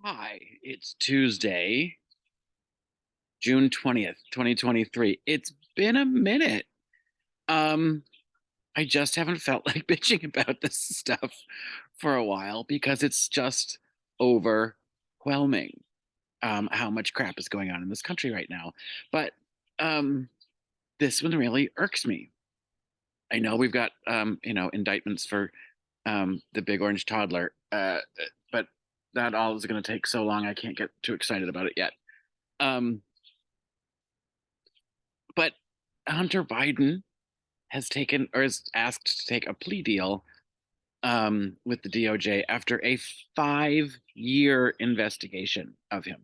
Hi, it's Tuesday, June 20th, 2023. It's been a minute. Um, I just haven't felt like bitching about this stuff for a while because it's just overwhelming, how much crap is going on in this country right now. But um, this one really irks me. I know we've got indictments for the big orange toddler, but that all is going to take so long. I can't get too excited about it yet. Um, But Hunter Biden has taken or is asked to take a plea deal with the DOJ after a 5-year investigation of him.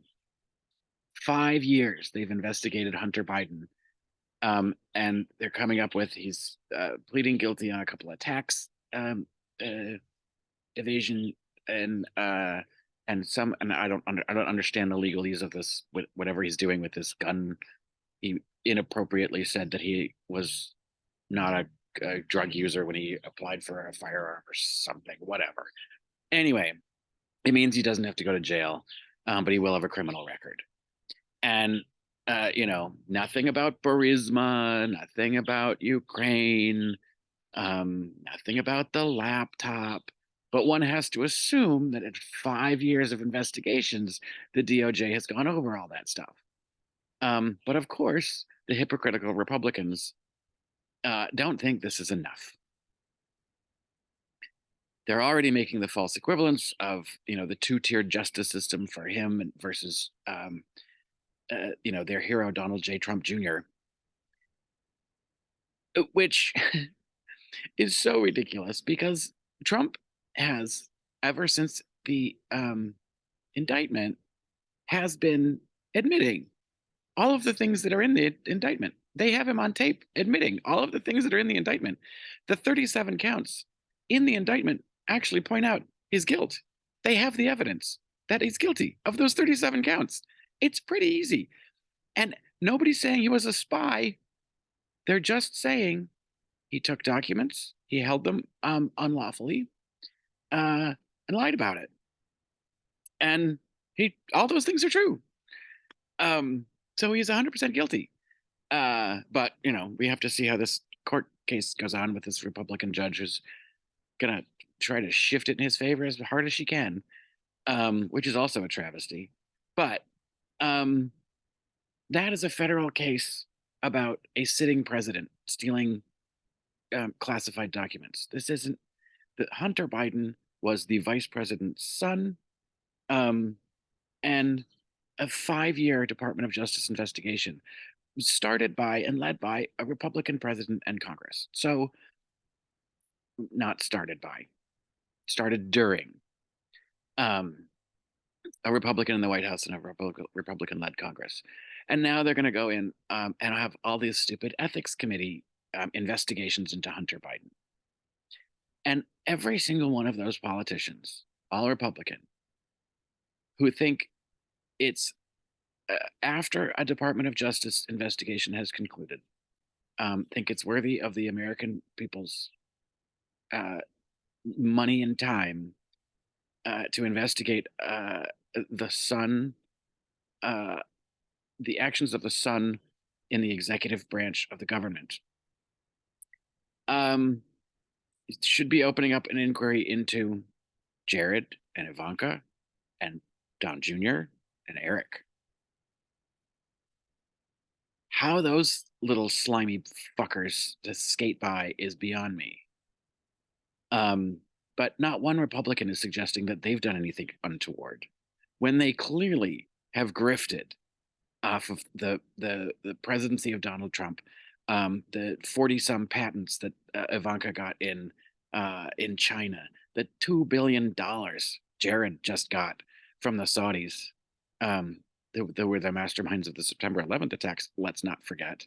5 years they've investigated Hunter Biden. And they're coming up with he's pleading guilty on a couple of tax uh, evasion and I don't understand the legalese of this. Whatever he's doing with this gun, he inappropriately said that he was not a drug user when he applied for a firearm or something, whatever. Anyway, it means he doesn't have to go to jail, but he will have a criminal record. And, nothing about Burisma, nothing about Ukraine, nothing about the laptop. But one has to assume that in 5 years of investigations, the DOJ has gone over all that stuff. But of course, the hypocritical Republicans don't think this is enough. They're already making the false equivalence of the two-tiered justice system for him versus their hero Donald J. Trump Jr., which is so ridiculous because Trump has, ever since the indictment, has been admitting all of the things that are in the indictment. They have him on tape admitting all of the things that are in the indictment. The 37 counts in the indictment actually point out his guilt. They have the evidence that he's guilty of those 37 counts. It's pretty easy. And nobody's saying he was a spy. They're just saying he took documents, he held them unlawfully, and lied about it. And all those things are true. So he's 100% guilty. But we have to see how this court case goes on with this Republican judge who's gonna try to shift it in his favor as hard as she can, which is also a travesty. But um, that is a federal case about a sitting president stealing classified documents. This isn't the Hunter Biden was the vice president's son, um, and a 5-year Department of Justice investigation started by and led by a Republican president and Congress. So, not started by, started during um, a Republican in the White House and a Republican led Congress. And now they're going to go in and have all these stupid ethics committee investigations into Hunter Biden. And every single one of those politicians, all Republican, who think it's after a Department of Justice investigation has concluded, think it's worthy of the American people's uh, money and time to investigate the son, uh, the actions of the son in the executive branch of the government. It should be opening up an inquiry into Jared and Ivanka and Don Jr. and Eric. How those little slimy fuckers just skate by is beyond me. But not one Republican is suggesting that they've done anything untoward when they clearly have grifted off of the presidency of Donald Trump, the 40 some patents that Ivanka got in China, the $2 billion Jared just got from the Saudis. They were the masterminds of the September 11th attacks. Let's not forget.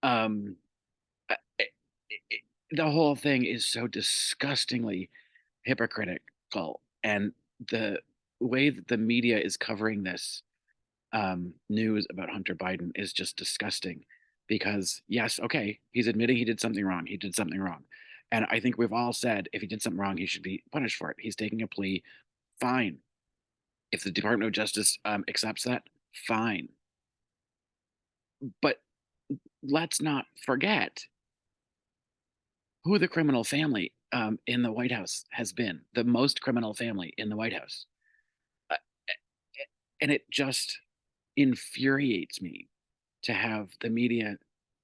Um, it, the whole thing is so disgustingly hypocritical, and the way that the media is covering this news about Hunter Biden is just disgusting. Because yes, okay, he's admitting he did something wrong. He did something wrong, and I think we've all said if he did something wrong, he should be punished for it. He's taking a plea, fine. If the Department of Justice accepts that, fine. But let's not forget who the criminal family in the White House has been, the most criminal family in the White House. Uh, and it just infuriates me to have the media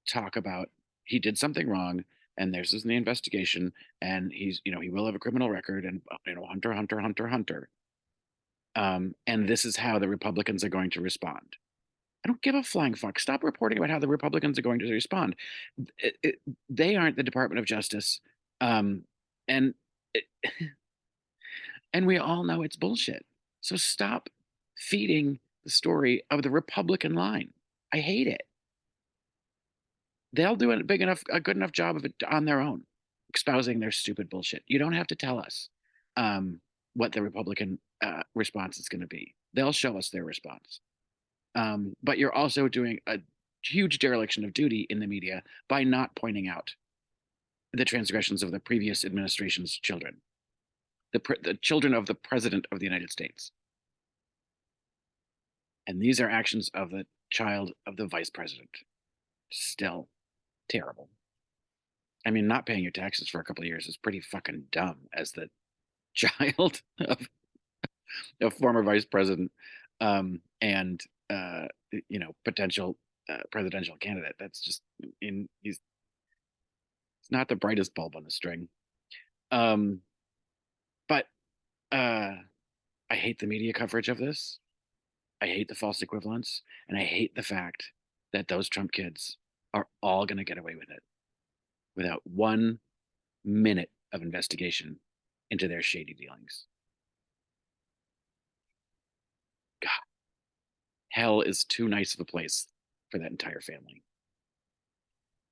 talk about he did something wrong and there's this in the investigation and he's, he will have a criminal record and, hunter, hunter, hunter, hunter. And this is how the Republicans are going to respond. I don't give a flying fuck. Stop reporting about how the Republicans are going to respond. They aren't the Department of Justice, um, and it, and we all know it's bullshit. So stop feeding the story of the Republican line. I hate it. They'll do a good enough job of it on their own, espousing their stupid bullshit. You don't have to tell us um, what the Republican response is going to be. They'll show us their response. But you're also doing a huge dereliction of duty in the media by not pointing out the transgressions of the previous administration's children, the children of the president of the United States. And these are actions of the child of the vice president. Still terrible. I mean, not paying your taxes for a couple of years is pretty fucking dumb as the child of a former vice president and potential presidential candidate. That's just he's not the brightest bulb on the string. Um, but I hate the media coverage of this. I hate the false equivalence, and I hate the fact that those Trump kids are all going to get away with it without 1 minute of investigation into their shady dealings. God, hell is too nice of a place for that entire family.